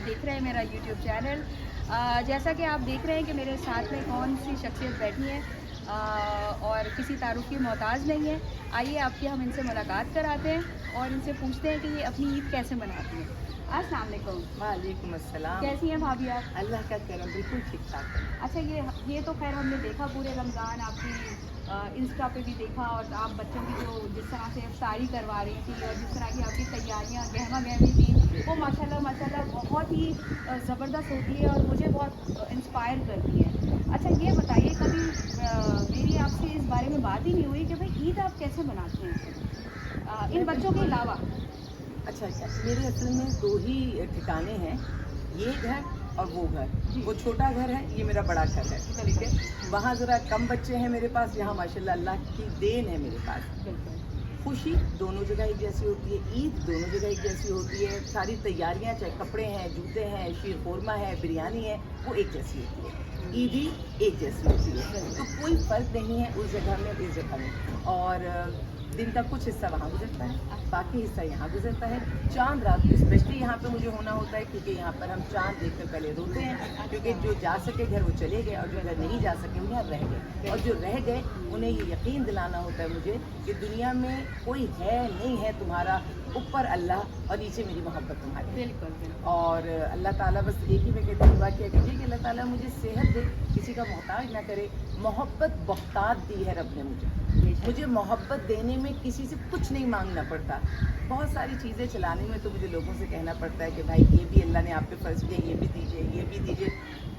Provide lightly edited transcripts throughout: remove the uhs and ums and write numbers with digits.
आप देख रहे हैं मेरा यूट्यूब चैनल। जैसा कि आप देख रहे हैं कि मेरे साथ में कौन सी शख्सियत बैठी है और किसी तारुफ की मोहताज नहीं है। आइए आपकी हम इनसे मुलाकात कराते हैं और इनसे पूछते हैं कि ये अपनी ईद कैसे मनाती हैं। अस्सलाम वालेकुम। वालेकुम अस्सलाम। कैसी हैं भाभी आप? अल्लाह का करम, बिल्कुल ठीक ठाक है। अच्छा, ये तो खैर हमने देखा पूरे रमज़ान आपकी इंस्टा पे भी देखा, और आप बच्चों की जो जिस तरह से इफ्तारी करवा रही थी और जिस तरह की आपकी तैयारियां गहमा गहमी थी, वो माशाल्लाह बहुत ही ज़बरदस्त होती है और मुझे बहुत इंस्पायर करती है। अच्छा, ये बताइए, कभी मेरी आपसे इस बारे में बात ही नहीं हुई कि भाई ईद आप कैसे मनाते हैं इन बच्चों के अलावा? अच्छा, मेरे असल में दो ही ठिकाने हैं, ये घर और वो घर। वो छोटा घर है, ये मेरा बड़ा घर है, ठीक है। वहाँ ज़रा कम बच्चे हैं मेरे पास, यहाँ माशाल्लाह अल्लाह की देन है मेरे पास। खुशी दोनों जगह एक जैसी होती है, ईद दोनों जगह एक जैसी होती है, सारी तैयारियाँ, चाहे कपड़े हैं, जूते हैं, शीर खोरमा है, बिरयानी है, वो एक जैसी होती है। ईद ही एक जैसी होती है, तो कोई फ़र्क नहीं है उस जगह में इस जगह में। और दिन का कुछ हिस्सा वहाँ गुजरता है, बाकी हिस्सा यहाँ गुजरता है। चांद रात को स्पेशली यहाँ पे मुझे होना होता है, क्योंकि यहाँ पर हम चांद देख कर पहले रोते हैं, क्योंकि जो जा सके घर वो चले गए, और जो अगर नहीं जा सके वो यहाँ रह गए, और जो रह गए उन्हें ये यकीन दिलाना होता है मुझे कि दुनिया में कोई है नहीं है तुम्हारा, ऊपर अल्लाह और नीचे मेरी मोहब्बत तुम्हारी। बिल्कुल। और अल्लाह ताला बस एक ही में कहते हैं, दुआ किया कीजिए कि अल्लाह ताला मुझे सेहत दे, किसी का मोहताज ना करे। मोहब्बत बहुतात दी है रब ने मुझे मोहब्बत देने में किसी से कुछ नहीं मांगना पड़ता। बहुत सारी चीज़ें चलाने में तो मुझे लोगों से कहना पड़ता है कि भाई ये भी अल्लाह ने आप पे फ़र्ज़ किया, ये भी दीजिए, ये भी दीजिए।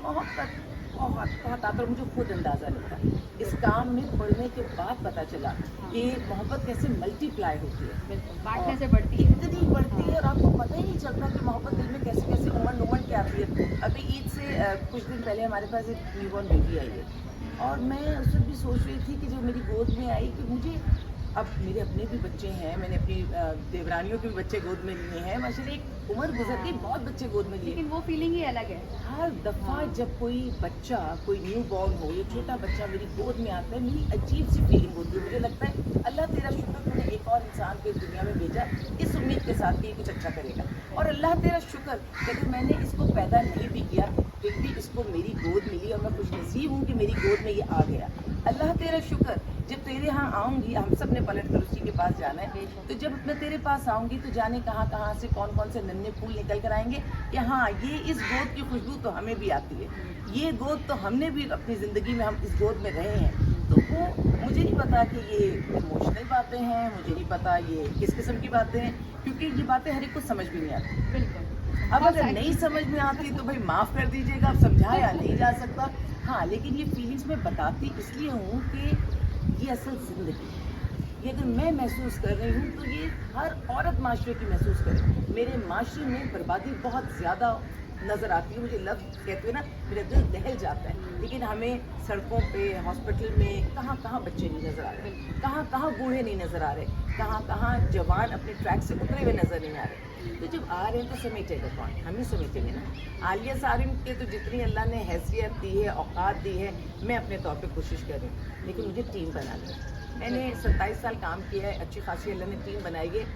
मोहब्बत बहुत बहुत आता, मुझे खुद अंदाज़ा नहीं था। इस काम में पढ़ने के बाद पता चला कि मोहब्बत कैसे मल्टीप्लाई होती है, बिल्कुल, बांटने से बढ़ती है। इतनी बढ़ती है, और आपको पता ही नहीं चलता कि मोहब्बत दिल में कैसे कैसे उमड़ के आती है। अभी ईद से कुछ दिन पहले हमारे पास एक न्यूबॉर्न बेटी आई है, और मैं उस वक्त भी सोच रही थी कि जो मेरी गोद में आई, कि मुझे अब मेरे अपने भी बच्चे हैं, मैंने अपनी देवरानियों के भी बच्चे गोद में लिए हैं, माशाल्लाह एक उम्र गुजर गई, बहुत बच्चे गोद में लिए। लेकिन वो फीलिंग ही अलग है। हर दफ़ा जब कोई बच्चा, कोई न्यू बॉर्न हो या छोटा बच्चा मेरी गोद में आता है, मेरी अजीब सी फीलिंग होती है। मुझे लगता है अल्लाह तेरा शुक्र, तूने एक और इंसान को इस दुनिया में भेजा इस उम्मीद के साथ कि ये कुछ अच्छा करेगा, और अल्लाह तेरा शुक्र कि अगर मैंने इसको पैदा नहीं भी किया फिर भी इसको मेरी गोद मिली, और मैं खुशनसीब हूँ कि मेरी गोद में ये आ गया। अल्लाह तेरा शुक्र, जब तेरे यहाँ आऊँगी, हम सब ने पलट कर उसी के पास जाना है, तो जब मैं तेरे पास आऊँगी तो जाने कहाँ कहाँ से कौन कौन से नन्हे फूल निकल कर आएंगे कि हाँ, ये इस गोद की खुशबू तो हमें भी आती है, ये गोद तो हमने भी अपनी ज़िंदगी में हम इस गोद में रहे हैं। तो वो मुझे नहीं पता कि ये इमोशनल बातें हैं, मुझे नहीं पता ये किस किस्म की बातें हैं, क्योंकि ये बातें हर एक को समझ भी नहीं आती। बिल्कुल। अब अगर नहीं समझ में आती तो भाई माफ़ कर दीजिएगा, अब समझाया नहीं जा सकता। हाँ, लेकिन ये फीलिंग्स मैं बताती इसलिए हूँ कि ये असल ज़िंदगी है। ये अगर मैं महसूस कर रही हूँ तो ये हर औरत माशरे की महसूस करे। मेरे माशरे में बर्बादी बहुत ज़्यादा नज़र आती है, मुझे लफ्ज़ कहते हैं ना, मेरा दिल दहल जाता है। लेकिन हमें सड़कों पे, हॉस्पिटल में कहाँ कहाँ बच्चे नहीं नज़र आ रहे, कहाँ कहाँ बूढ़े नहीं नज़र आ रहे, कहाँ कहाँ जवान अपने ट्रैक से उतरे हुए नज़र नहीं आ रहे। तो जब आ रहे हैं तो समेटेगा कौन? हम ही समेटेंगे ना। आलिया सारिम के तो जितनी अल्लाह ने हैसियत दी है, औकात दी है, मैं अपने तौर पे कोशिश कर रही हूँ, लेकिन मुझे टीम बनानी है। मैंने 27 साल काम किया है, अच्छी खासी अल्लाह ने टीम बनाई है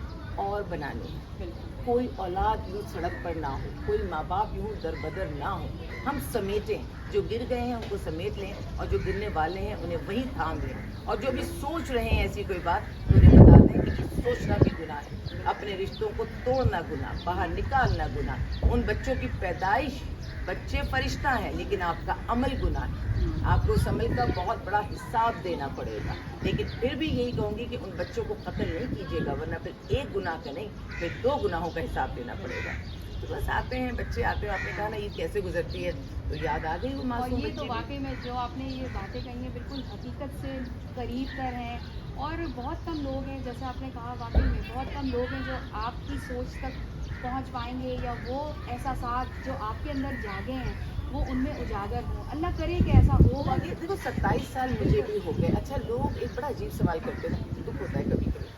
और बनानी है। कोई औलाद यूँ सड़क पर ना हो, कोई माँ बाप यूँ दरबदर ना हो, हम समेटें, जो गिर गए हैं उनको समेट लें, और जो गिरने वाले हैं उन्हें वहीं थाम लें, और जो भी सोच रहे हैं ऐसी कोई बात तो उन्हें बता दें कि सोचना भी गुनाह है, अपने रिश्तों को तोड़ना गुनाह, बाहर निकालना गुनाह। उन बच्चों की पैदाइश, बच्चे फरिश्ता हैं लेकिन आपका अमल गुनाह है, आपको उस अमल का बहुत बड़ा हिसाब देना पड़ेगा। लेकिन फिर भी यही कहूँगी कि उन बच्चों को कत्ल नहीं कीजिएगा, वरना फिर एक गुनाह का नहीं, फिर 2 गुनाहों का हिसाब देना पड़ेगा। तो बस आते हैं बच्चे, आते हैं, आपने कहा ना ईद कैसे गुजरती है, तो याद आ गई वो और मासूम ये तो बच्ची वाकई में जो आपने ये बातें कही हैं बिल्कुल हकीकत से करीब कर हैं, और बहुत कम लोग हैं, जैसे आपने कहा, वाकई में बहुत कम लोग हैं जो आपकी सोच तक पहुंच पाएंगे, या वो एहसास जो आपके अंदर जागे हैं वो उनमें उजागर हो। अल्लाह करे कि ऐसा हो। और ये देखो 27 साल मुझे भी हो गए। अच्छा, लोग एक बड़ा अजीब सवाल करते हैं ना, दुख होता है कभी कभी,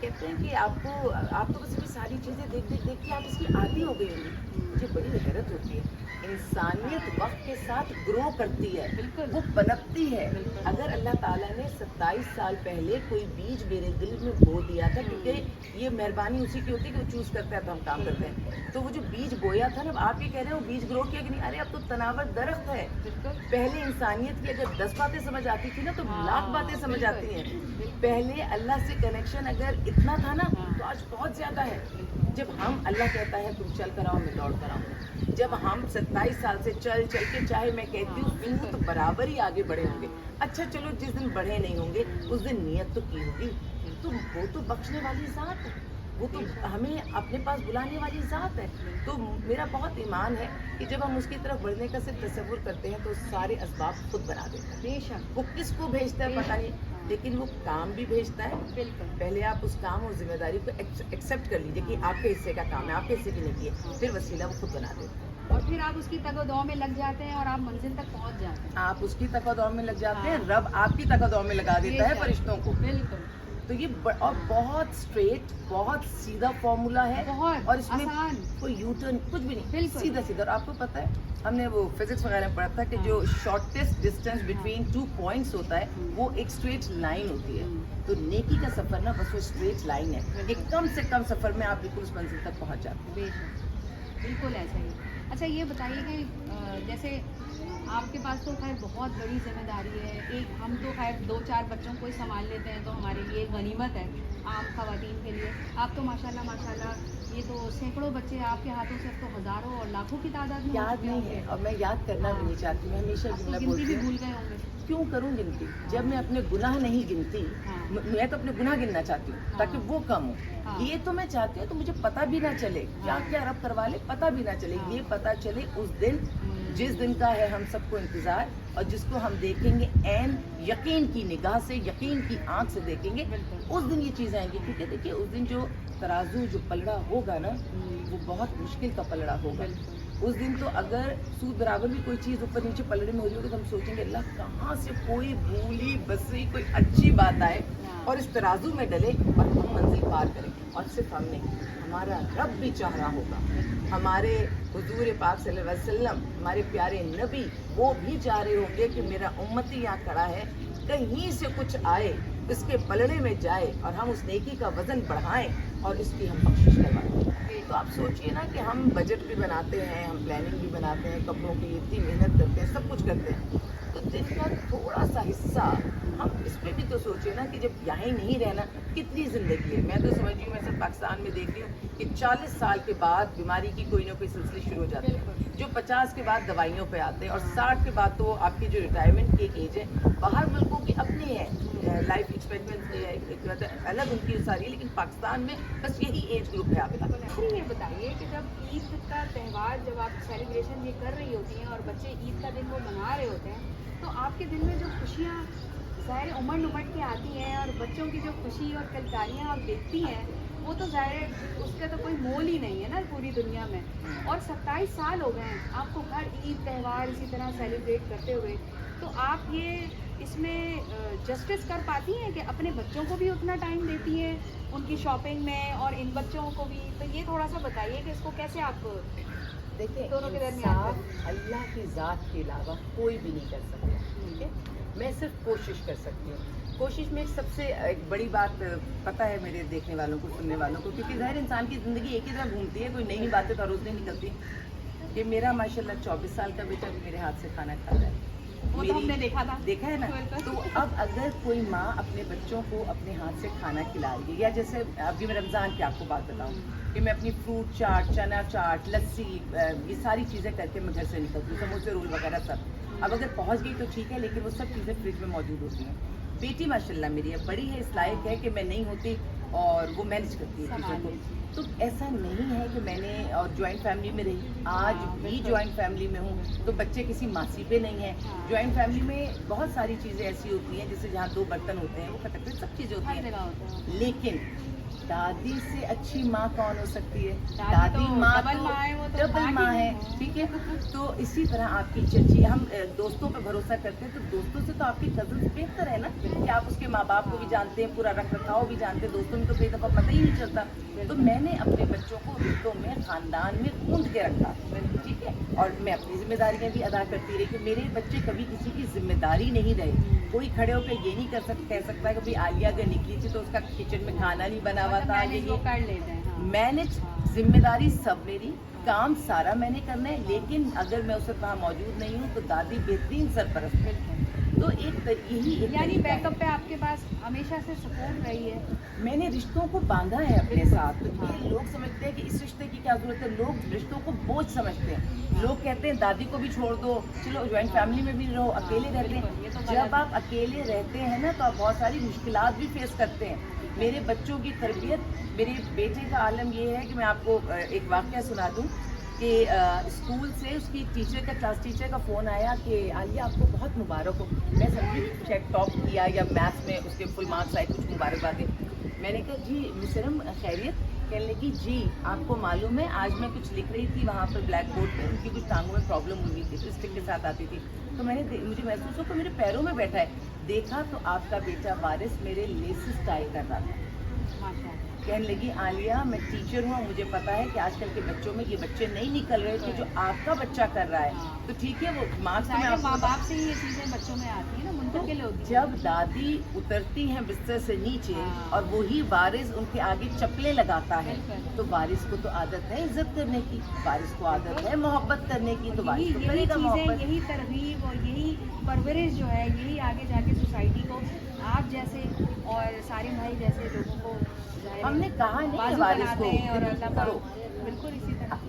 कहते हैं कि आप तो बस अभी सारी चीजें देख के आप इसकी आदी हो गई होंगी। मुझे बड़ी हैरत होती है, इंसानियत वक्त के साथ ग्रो करती है, बिल्कुल। वो पनपती है। बिल्कुल। अगर अल्लाह ताला ने 27 साल पहले कोई बीज मेरे दिल में बो दिया था, क्योंकि ये मेहरबानी उसी की होती है कि वो चूज करता है तो हम काम करते हैं, तो वो जो बीज बोया था ना, आप ये कह रहे हो बीज ग्रो किया कि नहीं, अरे अब तो तनावर दरख्त है। बिल्कुल। पहले इंसानियत की अगर 10 बातें समझ आती थी ना, तो हाँ, लाख बातें समझ बिल्कुल, आती हैं। बिल्कुल। पहले अल्लाह से कनेक्शन अगर इतना था ना, हाँ। तो आज बहुत ज्यादा है। जब हम, अल्लाह कहता है तुम चल कर आओ मैं दौड़ कर आऊँ, जब हम 27 साल से चल के, चाहे मैं कहती हूँ बिल्कुल। तो बराबर ही आगे बढ़े होंगे। अच्छा चलो, जिस दिन बढ़े नहीं होंगे उस दिन नियत तो की होगी, तो वो तो बख्शने वाली ज़ात है, वो तो हमें अपने पास बुलाने वाली ज़ात है। तो मेरा बहुत ईमान है कि जब हम उसकी तरफ बढ़ने का सिर्फ तसव्वुर करते हैं तो सारे असबाब खुद बना देता है। बेशक। वो किसको भेजता है पता नहीं, लेकिन वो काम भी भेजता है। बिल्कुल। पहले आप उस काम और जिम्मेदारी को एक्सेप्ट कर लीजिए कि आपके हिस्से का काम है, आपके हिस्से की नहीं है, फिर वसीला वो खुद बना देता है। और फिर आप उसकी तगो-दौ में लग जाते हैं और आप मंजिल तक पहुंच जाते हैं। आप उसकी तकदौर में लग जाते हैं, हाँ। रब आपकी तकदौर में लगा देता है बेशक। फरिश्तों को। बिल्कुल। तो ये और बहुत स्ट्रेट, बहुत सीधा फॉर्मूला है, बहुत और इसमें आसान। कोई यू टर्न कुछ भी नहीं, बिल्कुल। सीधा सीधा। और आपको पता है, हमने वो फिजिक्स वगैरह में पढ़ा था कि हाँ। जो शॉर्टेस्ट डिस्टेंस बिटवीन 2 पॉइंट्स होता है वो एक स्ट्रेट लाइन होती है। तो नेकी का सफर ना बस वो स्ट्रेट लाइन है, एक कम से कम सफर में आप बिल्कुल उस मंजिल तक पहुंच जाते हैं। बेशक, बिल्कुल ऐसा ही। अच्छा ये बताइए कि जैसे आपके पास तो खैर बहुत बड़ी जिम्मेदारी है, एक हम तो खैर 2-4 बच्चों को ही संभाल लेते हैं तो हमारे लिए गनीमत है आम खवातीन के लिए। आप तो माशाल्लाह ये तो सैकड़ों बच्चे आपके हाथों से, अब तो हज़ारों और लाखों की तादाद में हो याद चुके नहीं होंगे। है और मैं याद करना भी नहीं चाहती, मैं हमेशा आप तो जुमला गिनती बोलती भी हूँ, भूल गए होंगे। क्यों करूं गिनती जब मैं अपने गुनाह नहीं गिनती। हाँ। मैं तो अपने गुनाह गिनना चाहती हूँ हाँ। ताकि वो कम हाँ। हो। ये तो मैं चाहती हूँ तो मुझे पता भी ना चले, क्या हाँ। क्या रब करवा ले, पता भी ना चले। हाँ। ये पता चले उस दिन जिस दिन का है हम सबको इंतजार, और जिसको हम देखेंगे ऐन यकीन की निगाह से, यकीन की आंख से देखेंगे, बिल्कुल। उस दिन ये चीज़ आएंगी। क्योंकि देखिए उस दिन जो तराजू जो पलड़ा होगा ना, वो बहुत मुश्किल का पलड़ा होगा। बिल्कुल। उस दिन तो अगर सूद बराबर भी कोई चीज़ ऊपर नीचे पलड़े में हो रही होगी तो हम सोचेंगे अल्लाह कहाँ से कोई भूली बसी कोई अच्छी बात आए और इस तराजू में डले और हम मंजिल पार करें। और सिर्फ हम नहीं, हमारा रब भी चाह रहा होगा, हमारे हुजूर पाक सल्लल्लाहु अलैहि वसल्लम, हमारे प्यारे नबी, वो भी चाह रहे होंगे कि मेरा उम्मती यहाँ खड़ा है, कहीं से कुछ आए इसके पलड़े में जाए और हम उस नेकी का वजन बढ़ाएं और इसकी हम बख्शिश करवाएं। तो आप सोचिए ना कि हम बजट भी बनाते हैं, हम प्लानिंग भी बनाते हैं, कपड़ों की इतनी मेहनत करते हैं, सब कुछ करते हैं, तो दिन का थोड़ा सा हिस्सा हम इस पर भी तो सोचिए ना कि जब यहाँ ही नहीं रहना, कितनी ज़िंदगी है। मैं तो समझ रही हूँ, मैं सब पाकिस्तान में देख रही हूँ कि 40 साल के बाद बीमारी की कोई ना कोई सिलसिले शुरू हो जाते हैं, जो 50 के बाद दवाइयों पे आते हैं, और 60 के बाद तो आपकी जो रिटायरमेंट की एक एज है, बाहर मुल्कों की अपनी है लाइफ एक्सपेक्टेंसी अलग उनकी सारी, लेकिन पाकिस्तान में बस यही एज ग्रुप है आपका। अच्छा ये बताइए कि जब ईद का त्यौहार, जब आप सेलिब्रेशन ये कर रही होती हैं और बच्चे ईद का दिन वो मना रहे होते हैं, तो आपके दिल में जो खुशियाँ ज़ाहिर उमड़ उमड़ के आती हैं और बच्चों की जो खुशी और कलकारियाँ आप देखती हैं, वो तो ज़ाहिर उसका तो कोई मोल ही नहीं है ना पूरी दुनिया में। और 27 साल हो गए हैं आपको हर ईद त्यौहार इसी तरह सेलिब्रेट करते हुए, तो आप ये इसमें जस्टिस कर पाती हैं कि अपने बच्चों को भी उतना टाइम देती हैं उनकी शॉपिंग में और इन बच्चों को भी? तो ये थोड़ा सा बताइए कि इसको कैसे आप देखिए दोनों के दरमियान इंसाफ अल्लाह की ज़ात के अलावा कोई भी नहीं कर सकता, ठीक है। मैं सिर्फ कोशिश कर सकती हूँ। कोशिश में सबसे एक बड़ी बात पता है मेरे देखने वालों को, सुनने वालों को, क्योंकि ज़ाहिर इंसान की ज़िंदगी एक ही तरह घूमती है, कोई नई बातें तो हर रोज़ नहीं निकलती। कि मेरा माशाल्लाह 24 साल का बेटा भी मेरे हाथ से खाना खाता है, वो तो हमने देखा है ना। तो अब अगर कोई माँ अपने बच्चों को अपने हाथ से खाना खिला रही है, या जैसे अभी मैं रमज़ान की आपको बात बताऊँ कि मैं अपनी फ्रूट चाट, चना चाट, लस्सी, ये सारी चीज़ें करके मैं घर से निकलती हूँ, समोसे, रोल वगैरह सब। अब अगर पहुँच गई तो ठीक है, लेकिन वो सब चीज़ें फ्रिज में मौजूद होती हैं। बेटी माशाल्लाह मेरी है, बड़ी है, इस लायक है कि मैं नहीं होती और वो मैनेज करती है चीज़ों को। तो ऐसा नहीं है कि मैंने और जॉइंट फैमिली में रही, आज भी जॉइंट फैमिली में हूँ, तो बच्चे किसी मासी पे नहीं हैं। जॉइंट फैमिली में बहुत सारी चीज़ें ऐसी होती हैं, जैसे जहाँ 2 बर्तन होते हैं वो खटकते, सब चीज़ें होती हैं, लेकिन दादी से अच्छी माँ कौन हो सकती है? दादी तो माँ डबल माँ है, वो तो डबल माँ माँ की है, है। ठीक है। तो इसी तरह आपकी चची, हम दोस्तों पे भरोसा करते हैं, तो दोस्तों से तो आपकी कजन बेहतर है ना, कि आप उसके माँ बाप को भी जानते हैं, पूरा रख रखाव भी जानते हैं। दोस्तों में तो कई दफ़ा पता ही नहीं चलता। तो मैंने अपने बच्चों को रिश्तों में, खानदान में गूंथ के रखा, ठीक है। और मैं अपनी जिम्मेदारियां भी अदा करती रही कि मेरे बच्चे कभी किसी की जिम्मेदारी नहीं रहे। कोई खड़े होकर ये नहीं कह सकता कि भाई आलिया अगर निकली थी तो उसका किचन में खाना नहीं बना हुआ मतलब था, मैनेज वो कर लेते हैं। हाँ। मैनेज, जिम्मेदारी सब मेरी, काम सारा मैंने करना है। लेकिन अगर मैं उस वक्त वहाँ मौजूद नहीं हूँ तो दादी बेहतरीन सरपरस्त है। तो यही एक यानी तरीका है। बैकअप पे आपके पास हमेशा से सपोर्ट रही है। मैंने रिश्तों को बांधा है अपने बिल्कुल। साथ। तो हाँ। ये लोग समझते हैं कि इस रिश्ते की क्या जरूरत है, लोग रिश्तों को बोझ समझते हैं। लोग कहते हैं दादी को भी छोड़ दो, चलो ज्वाइंट फैमिली में भी रहो, अकेले रहते बिल्कुल, ये तो हैं। गलत जब आप अकेले रहते हैं ना तो आप बहुत सारी मुश्किलात भी फेस करते हैं। मेरे बच्चों की तरबियत, मेरे बेटे का आलम ये है कि मैं आपको एक वाक़या सुना दूं कि स्कूल से उसकी क्लास टीचर का फ़ोन आया कि आलिया आपको बहुत मुबारक हो। मैं समझी शायद टॉप किया या मैथ्स में उसके फुल मार्क्स आए, कुछ मुबारकबाद है। मैंने कहा जी मिसरम खैरियत? कहने लगी जी आपको मालूम है आज मैं कुछ लिख रही थी वहाँ पर ब्लैक बोर्ड पे, उनकी कुछ टांगों में प्रॉब्लम हुई थी तो स्टिक के साथ आती थी, तो मुझे महसूस हो कि मेरे पैरों में बैठा है। देखा तो आपका बेटा वारिस मेरे लेसेस टाई कर रहा था। माशाल्लाह। कहने लगी आलिया मैं टीचर हूँ, मुझे पता है कि आजकल के बच्चों में ये बच्चे नहीं निकल रहे थे जो आपका बच्चा कर रहा है। तो ठीक है वो मार्क्स में सारे माँ आपको, बाप से ही ये चीजें बच्चों में आती है ना, मुंतकिल होती है। जब दादी उतरती हैं बिस्तर से नीचे हाँ। और वही वारिस उनके आगे चप्पलें लगाता है, बिल्कुल। तो वारिस को तो आदत है इज्जत करने की, वारिस को आदत है मोहब्बत करने की, तो वारिस को यही करेगा चीजें, मोहब्बत। यही तरगीब और यही परवरिश जो है, यही आगे जाके सोसाइटी को आप जैसे और सारे भाई जैसे लोगों को ज़ाहिर है हमने कहा नहीं बाजू वारिस बनाते को हैं और कि अल्लाह तुम पाक करो। बिल्कुल इसी तरह।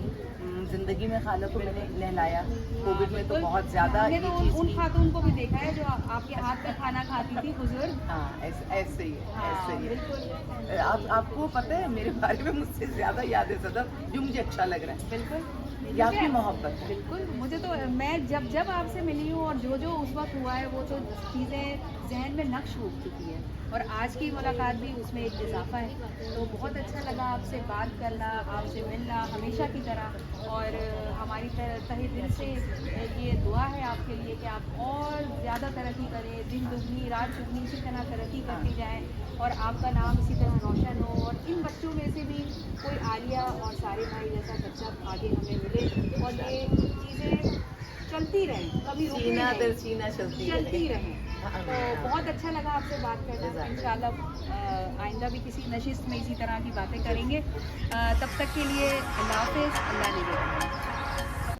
जिंदगी में खाला को मैंने नहलाया, कोविड में तो बिल्कुल। बहुत ज्यादा हमने ये तो चीज उन की। खातून को भी देखा है जो आपके हाथ पे खाना खाती थी, बुजुर्ग। हाँ ऐसे ही है, हाँ, ऐसे ही है। बिल्कुल आपको पता है मेरे बारे में मुझसे ज्यादा याद है सदर, जो मुझे अच्छा लग रहा है बिल्कुल। ये आपकी मोहब्बत है। बिल्कुल, मुझे तो मैं जब आपसे मिली हूँ और जो उस वक्त हुआ है वो तो चीज़ें जहन में नक्श हो चुकी है, और आज की मुलाकात भी उसमें एक इजाफा है। तो बहुत अच्छा लगा आपसे बात करना, आपसे मिलना हमेशा की तरह। और हमारी तहे दिल से ये दुआ है आपके लिए कि आप और ज़्यादा तरक्की करें, दिन दुगनी रात दुगनी इसी तरह तरक्की करती जाएँ और आपका नाम इसी तरह रोशन हो, और इन बच्चों में से भी कोई आलिया और सारे भाई जैसा बच्चा आगे हमें मिले और ये चीज़ें चलती रहें, कभी रुके सीना नहीं, दर सीना चलती रहें। तो बहुत अच्छा लगा आपसे बात करना। इंशाल्लाह आइंदा भी किसी नशिस्त में इसी तरह की बातें करेंगे। तब तक के लिए अल्लाह हाफ़िज़, अल्लाह ने